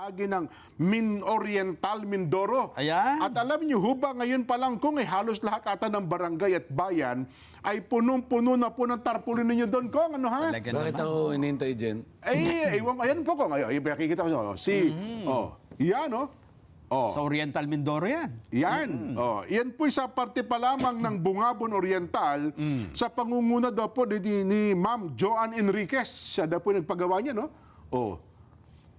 bahagi ng Oriental Mindoro. Ayan. At alam niyo ho ba, ngayon pa lang kung halos lahat ata ng barangay at bayan ay punong-puno na po ng tarpaulin ninyo doon, Kong. Ano ha? Talaga Bakit naman. ako inintay dyan? Ewan ko. Ayan po, Kong. Ayun, nakikita ko nyo. Yan, oh. Sa Oriental Mindoro yan. Yan. Yan po sa parte pa lamang ng Bungabon Oriental sa pangunguna daw po ni Ma'am Joan Enriquez. Siya daw po yung nagpagawa niya, no?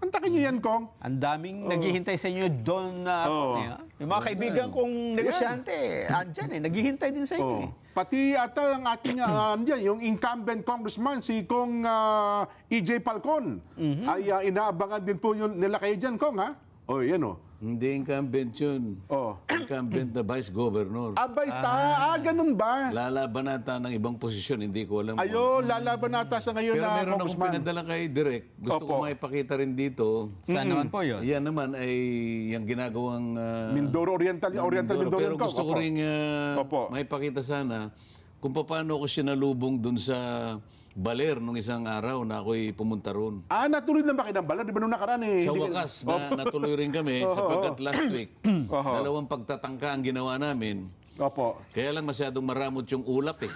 Antakin niyo yan, Kong. Ang daming naghihintay sa inyo doon na yung mga kaibigan kong negosyante, andyan naghihintay din sa inyo. Pati ata ang ating yung incumbent congressman, si Kong EJ Falcon, ay inaabangan din po yun nila kayo dyan, Kong, ha? Yan, Hindi incumbent yun. Incumbent na vice governor. Ganun ba? Lalaban nata ng ibang posisyon, hindi ko alam. Lalaban nata sa ngayon Pero na meron akong congressman. pinadala kay Direk. Gusto ko maipakita rin dito. Saan naman po yun? Yan naman ay yung ginagawang... Mindoro Oriental Mindoro. Pero gusto ko rin Opo. maipakita sana kung paano ako sinalubong dun sa Baler nung isang araw na ako'y pumunta ron. Natuloy na ba kayo ng bala? Di ba nung nakaraan Sa wakas, natuloy rin kami sapagkat last week, dalawang pagtatangka ang ginawa namin. Opo. Kaya lang masyadong maramot yung ulap eh.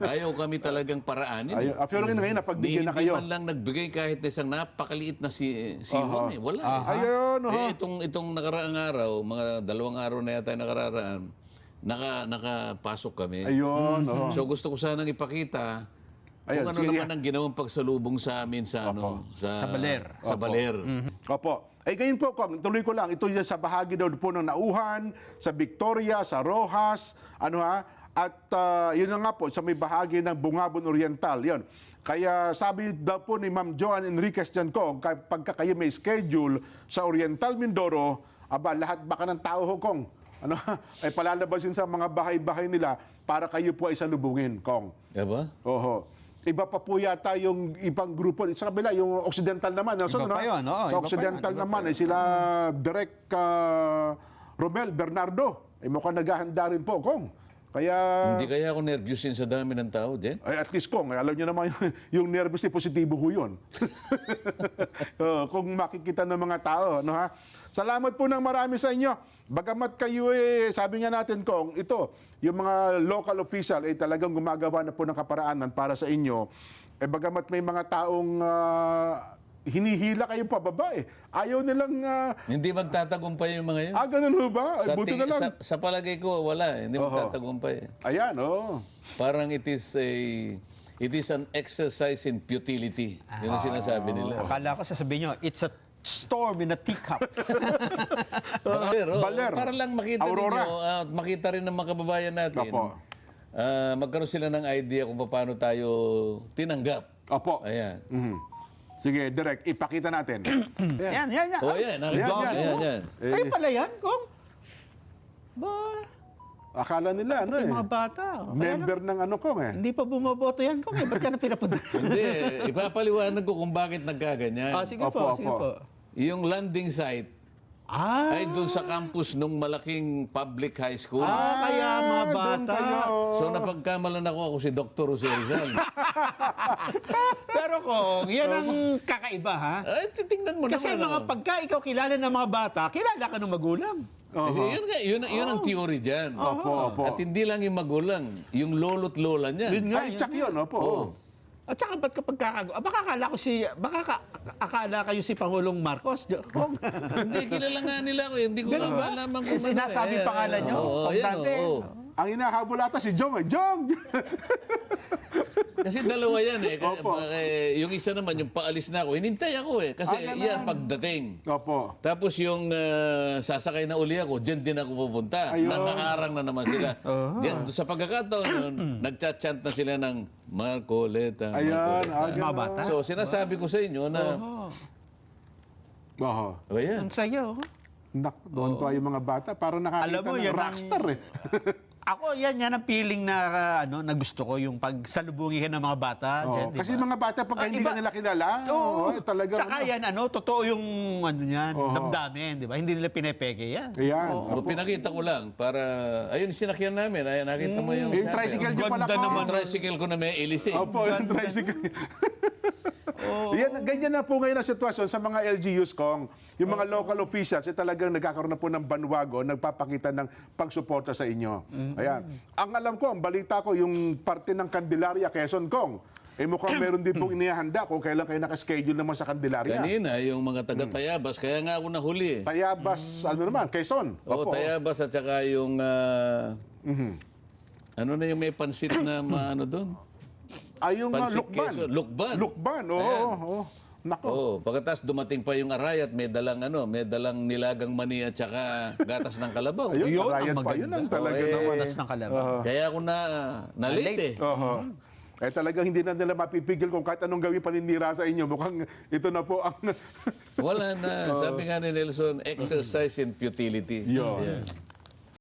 Ayaw kami talagang paraanin. Pero ngayon, napagbigyan na kayo. Hindi man lang nagbigay kahit na isang napakaliit na siwang eh. Wala eh. Ayun, Itong nakaraang araw, mga 2 araw na yata nakararaan, nakapasok kami. Ayun, So gusto ko sanang ipakita kung ano naman ang ginawang pagsalubong sa amin sa Baler. Sa Baler. Opo. Ngayon po, Kong, tuloy ko lang. Ito yung sa bahagi daw po ng Nauhan, sa Victoria, sa Rojas, at yun na nga po, sa may bahagi ng Bungabon Oriental. Yun. Kaya sabi daw po ni Ma'am Joan Enriquez dyan, Kong, pagka kayo may schedule sa Oriental Mindoro, lahat baka ng tao ho, Kong, ay palalabasin sa mga bahay-bahay nila para kayo po ay salubungin, Kong. Diba? Iba pa po yata yung ibang grupo. Sa kabila, yung Occidental naman. Iba pa yun, Sa iba pa Occidental yun, naman, ay sila Direk Romel Bernardo. Ay mukhang naghahanda rin po, Kong. Kaya... Hindi kaya ako nervous yun sa dami ng tao, Jen? Ay, at least, Kong, alam niyo naman yung nervous, positibo ho yun. Kung makikita ng mga tao, Salamat po ng marami sa inyo. Bagamat kayo sabi nga natin, Kong, ito, yung mga local official ay talagang gumagawa na po ng kaparaanan para sa inyo. Bagamat may mga taong hinihila kayo pababa Ayaw nilang... Hindi magtatagumpay yung mga yun. ganun ho ba? Buti na lang. Sa palagay ko, wala. Hindi magtatagumpay. Ayan, Parang it is an exercise in futility. Yun ang sinasabi nila. Akala ko sasabihin nyo, it's a storm in a teacup. Baler. Para lang makita Aurora. ninyo, at makita rin ng mga kababayan natin. Opo. Magkaroon sila ng idea kung paano tayo tinanggap. Opo. Ayan. Sige, Direk, ipakita natin. Yan. Oh, yan. Yan. Ay pala yan, Kong. Akala nila, Yung mga bata. member ng Kong Hindi pa bumoboto yan, Kong. Ba't ka na pinapunta? Hindi, ipapaliwanag ko kung bakit nagkaganyan. Sige po. Yung landing site ay doon sa campus nung malaking public high school. Kaya mga bata. So napagkamalan ako si Dr. Jose Rizal. Pero Kong, yan ang kakaiba, ha? Ay, titingnan mo Kasi naman. pagka ikaw kilala ng mga bata, kilala ka ng magulang. Yun ang theory dyan. Opo. At hindi lang yung magulang, yung lolo't lola niya. Ay, tsak yun, opo. At saka ba't kapag baka akala kayo si Pangulong Marcos, Kong. Hindi, kilala nga nila ko. Hindi ko nga malaman kung Sinasabi pangalan nyo, dati. Ang hinahabol ata si Jong, Jong! Kasi dalawa yan yung isa naman, yung paalis na ako, hinintay ako Kasi yan, pagdating. Opo. Tapos yung sasakay na uli ako, dyan din ako pupunta. Nakakarang na naman sila. Diyan, sa pagkakataon nun, nagchat-chant na sila ng Marcoleta. Mga bata. So, sinasabi ko sa inyo na... Ang sayo. Doon pa yung mga bata, parang nakakita Alam mo, ng yan rockstar Ako, yan ang feeling na gusto ko, yung pagsalubungin ka ng mga bata. Dyan, Kasi mga bata, pag hindi ka nila kilala, talaga. Tsaka yan, totoo yung damdamin, di ba? Hindi nila pinepeke yan. Ayan. Pinakita ko lang para... Ayun, sinakyan namin. Ayun, nakita mo yung... Yung tricycle nyo pala Ganda ko. naman. Yung tricycle ko na may ilis Opo, yung tricycle. Yan, ganyan na po ngayon ang sitwasyon sa mga LGUs, Kong. Yung mga local officials, talagang nagkakaroon na po ng banwago, nagpapakita ng pagsuporta sa inyo. Ayan. Ang alam ko, ang balita ko, yung parte ng Candelaria, Quezon, Kong, mukhang meron din pong inihanda kung kailan kayo nakaschedule naman sa Candelaria. Kanina, yung mga taga-Tayabas, kaya nga ako nahuli. Tayabas, ano naman, Quezon. Oo, Tayabas at saka yung... ano na yung may pansit na ano doon? Ay, yung Pansit Lukban. Quezon. Lukban. Lukban, oo. Ayan. Oo. Nako. Oo, pagkatapos dumating pa yung aray at may dalang nilagang mani at saka gatas ng kalabaw. Ayun, Yun ang Arayat pa. maganda. Yun ang talaga Oo, naman. Matas ng kalabaw. Kaya ako na late late. eh. Oho. Talagang hindi na nila mapipigil kung kahit anong gawin paninira sa inyo. Mukhang ito na po ang... Wala na. Sabi nga ni Nelson, exercise in futility. Yun. Yeah.